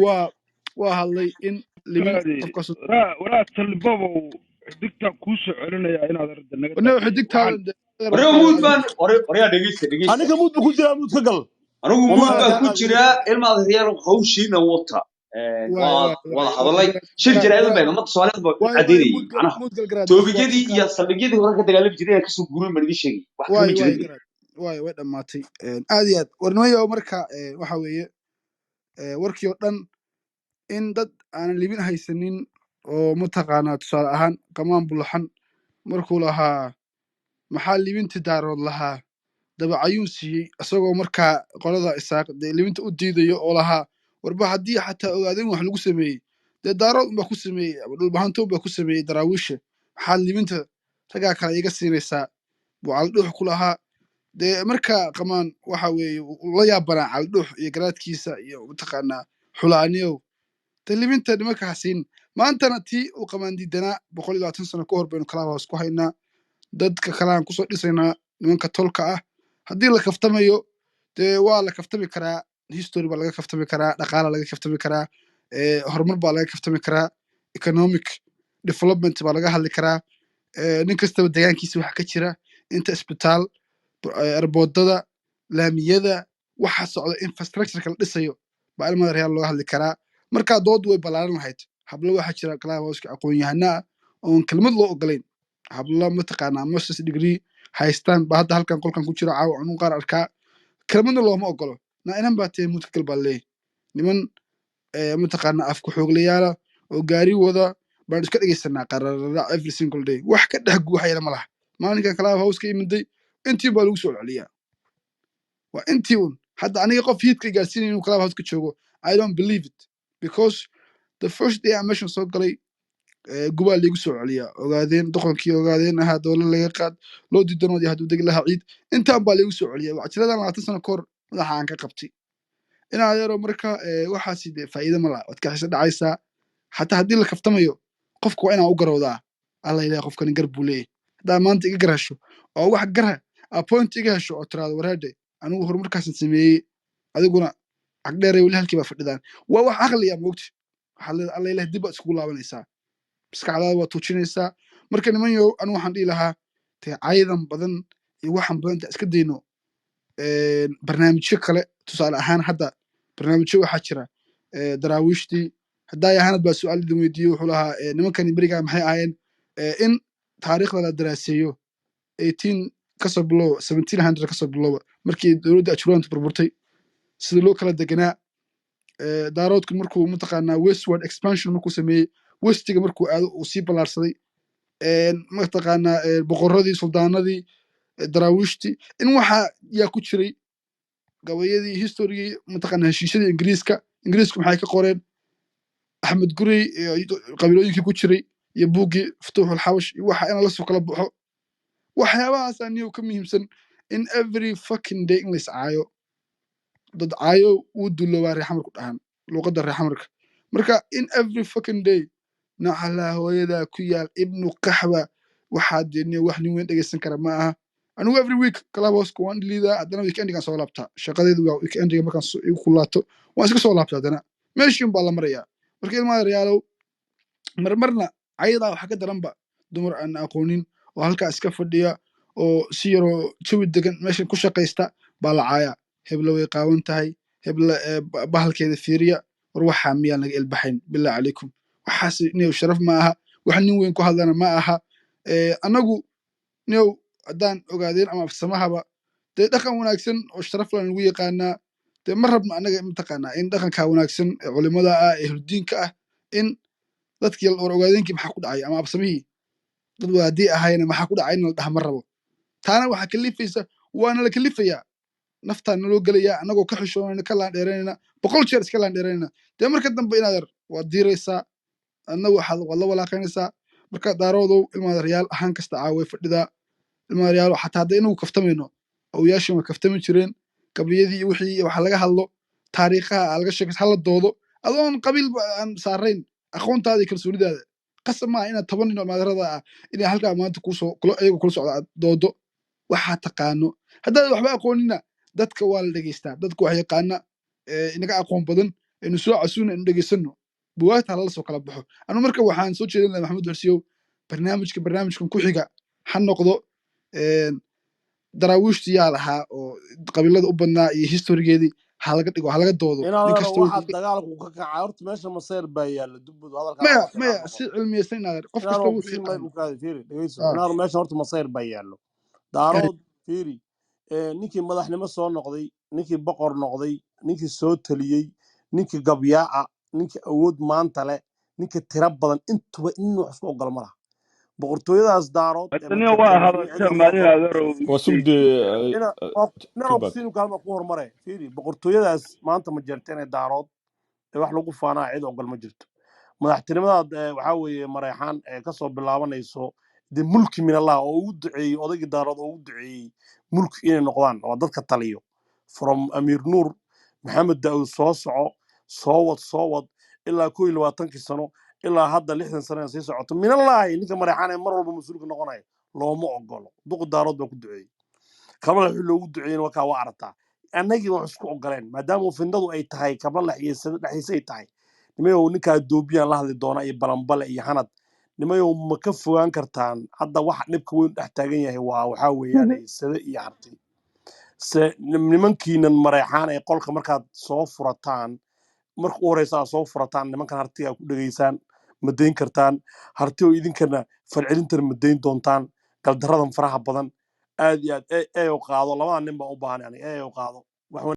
waa hadlay in libin qofkaas ولا تلبابو دكتا كوسو علينا يا إنا درد wana النقطة xidigtaada وريو مود بان وريا دقيقة aniga mud ku jira mud ka gal أنا مود wama بان ka كوتشرا إلما ذريار خوشينا وطا waay waay ولا waay هذا شيل جرائد بين ما تصالح waay waay عديني أنا mudgal garaad bas waa توبيجدي tuskaa يا سلبيجدي ولا كده قالب جريه كسو قولون من شيء واحد كلام waay waay جريدي garaad waay way dhammaatay aad iyo aad warnimayo marka waxa weeye warkii oo dhan in dad aanan libin haysanin oo mataqaanaa tusaale ahaan qamaan bulaxan markuu lahaa maxaa libinti daarood lahaa dabacayuu siiyey isagoo markaa qolada isaaq dee libinta u diidayo oo lahaa warba haddii xataa ogaadeen wax lagu sameeyey dee daarood unbaa ku sameeyey dhulbahanto unbaa ku sameeyey daraawiisha maxaad libinta ragaa kale iga siinaysaa buu caldhuux ku lahaa dee markaa qamaan waxa weeye la yaabanaa caldhuux iyo garaadkiisa iyo mataqaanaa xulaaniyow dee libinta nimanka hasiin maantana tii uu qamaan diidanaa 120 sano ka hor baynu kalaabhaas ku haynaa dadka kalean kusoo dhisaynaa nimanka tolka ah haddii la kaftamayo dee waa la kaftami karaa history baa laga kaftami karaa dhaqaala laga kaftami karaa horumar baa laga kaftami karaa economic development baa laga hadli karaa nin kastaba deegaankiisa waxa ka jira inta isbitaal arboodada laamiyada waxa socda infrastructureka la dhisayo baa ilmada real looga hadli karaa markaa doodu way ballaaran lahayd hablo waxaa jira clubhouseka aqoon-yahanaa oon kelmad loo ogolayn hablo mataqaanaa masters degree haystaan baa hadda halkan qolkan ku jira caawa cunun qaar arkaa kelmadna looma ogolo na inan baa tee mudgal baa leeyahy niman mataqaanaa afku xooglayaala oo gaari wada baan iska dhegaysanaa qararara every single day wax ka dhex guuxayana ma laha maalinkan clubhouse ka imiday intii baa lagu soo celiyaa waa intii un hadda aniga qof hiidka gaarsiinaya inuu clubhouse ka joogo I don't believe it because the first day aan meeshan soo galay gubaa liigu soo celiyaa ogaadeen doqonkii ogaadeen ahaa dowla laga qaad loo diidanood iyo hadduu degi lahaa ciid intaan baa liigu soo celiyaa wacjiradan 20 sano ka hor madaxa aan ka qabtay inaa adeero marka waxaasi dee faa'iido ma laha waad ka xiso dhacaysaa xataa haddii la kaftamayo qofka waa inaa u garowdaa alla ilahay qofkani gar buu leeyahy haddaa maanta iga gar hesho oo wax gara appoint iga hesho oo tiraado waraade anigu horumarkaasan sameeyey adiguna cagdheeray weli halkii baa fadhidaan waa wax aqliya moogti alla ilahay dib baad iskugu laabanaysaa maskaxdaada waa tuujinaysaa marka niman yow anu waxaan dhihi lahaa dee caydan badan iyo waxan badan inta iska dayno barnaamijyo kale tusaale ahaan hadda barnaamijyo waxaa jira daraawiishtii haddaa yahanad baa su-aal idin weydiiyey wuxuu lahaa nimankani berigaa maxay ahaayeen in taariikhda la daraaseeyo 18 kasoo bilow 1700 kasoo bilowba markii dowladda ajuranta burburtay sida loo kala deganaa daaroodku markuu mataqaanaa westward expansion markuu sameeyey westiga markuu aado uu sii ballaarsaday mataqaanaa boqoradii suldaanadii daraawiishtii in waxaa yaa ku jiray gabayadii historygii mataqaanaa heshiisyadii ingiriisku maxay ka qoreen axmed gurey qabiilooyinkii ku jiray iyo buuggii futuuxul xabash iyo waxa in lasoo kala baxo waxyaabahaas aniyo ka muhiimsan in every fucking day in la iscaayo dad caayo uu duloobaa reexamarku dhahan luuqadda reexamarka marka in every fucking day nacalaa hooyadaa ku yaal ibnu qaxba waxaa dee wax nin weyn dhegaysan kara ma aha anigu every week clubhouseka waan dhiliidaa haddana weekendigaan soo laabtaa shaqadeedu waa weekendiga markaan igu kulaato waan iska soo laabtaa haddana meeshiin baa la marayaa marka ilmaha reyaalow marmarna cayadaa waxa ka daranba dumar aan aqoonin oo halkaa iska fadhiya oo si yaroo jawi degan meeshan ku shaqaysta baa la caayaa hebla way qaawan tahay hebla bahalkeeda fiiriya war waxaa miyaan laga ilbaxayn bilaa calaykum waxaas niyow sharaf ma aha wax nin weyn ku hadlana ma aha annagu niyow haddaan ogaadeen ama afsamahaba dee dhaqan wanaagsan oo sharaf lan lagu yaqaanaa dee ma rabno annaga mataqaanaa in dhaqankaa wanaagsan ee culimada ah ee hurdiinka ah in dadkii war ogaadeenkii maxaa ku dhacay ama absamihii dad waadii ahayna maxaa ku dhacay in la dhaha ma rabo taana waxaa kalifaysa waana la kalifayaa naftaan naloo gelayaa annagoo ka xishoonayna ka laandheeranayna 100 jeer iska laandheeranayna dee marka dambe inaad yar waad diiraysaa adna waad la walaaqaynaysaa marka daaroodow ilmaada reyaal ahaan kasta caaway fadhidaa ilmaada reyaal xataa hadda inagu kaftamayno awyaashan way kaftami jireen qabliyadii wixii waxa laga hadlo taariikhaha laga sheekay hala doodo adoon qabiil aan saarayn aqoontaada iyo kalsoonidaada qasab maaha inaad 10 nin oo maadarada ah inay halkaa maanta kusoo ayagu kula socda aad doodo waxaa taqaano haddaad waxba aqoonina dadka waa la dhegaystaa dadka wax yaqaana inaga aqoon badan aynu soo casuuna aynu dhegaysano buwaagta halala soo kala baxo anu marka waxaan soo jeedin lahaa maxamed warsiyow barnaamijkan ku xiga ha noqdo daraawiishtii yaa lahaa oo qabiilada u badnaa iyo historigeedii ha laga doodo nin inaadana kasta waxaa dagaalku ka kacay horta meesha maseer baa yaalla dubbadu maya si cilmiyeysan inaad qof kasta wuxuu yaqaan dhegeyso inaadu meesha horta maseer baa yaallo daarood fiiri ninkii madaxnimo soo noqday ninkii boqor noqday ninkii soo taliyey ninkii gabyaaca ninkii awood maanta leh ninkii tira badan intuba in wax isku ogol ma laha boqortooyadaas daarood taniya waa hadasha maalin adeerow sinu kaalma ku hormare fiiri boqortooyadaas maanta ma jirta inay daarood wax lagu faanaa cid ogol ma jirto madaxtinimadaad waxaa weeye mareexaan kasoo bilaabanayso dee mulki min allah oo ugu duceeyey odaygii daarood oo ugu duceeyey mulki inay noqdaan oo dadka taliyo from amiir nuur maxamed daawud soo wad ilaa 21 sano ilaa hadda 60 sano sii socoto min allahi ninka mareexaan mar walba mas-uulka noqonayo looma ogolo duq daarood baa ku duceeyey kabla wixii loogu duceeyeen wakaa waa aragtaa annagii wax isku ogoleen maadaama findadu ay tahay kabla dhexdiisay tahay nimayow ninkaa doobiyaan la hadli doona iyo balambale iyo hanad nimayow ma ka fogaan kartaan hadda waxa dhibka weyn dhex taagan yahay waa waxaa weeyaan sade iyo harti nimankiinan mareexaan ee qolka markaad soo furataan marka u horeysa aad soo furataan nimankan hartiga ku dhegaysaan ma dayn kartaan harti oo idinkana falcelintan ma dayn doontaan galdaradan faraha badan aad iyo aad qaado labada nin baa u baahan yani qaado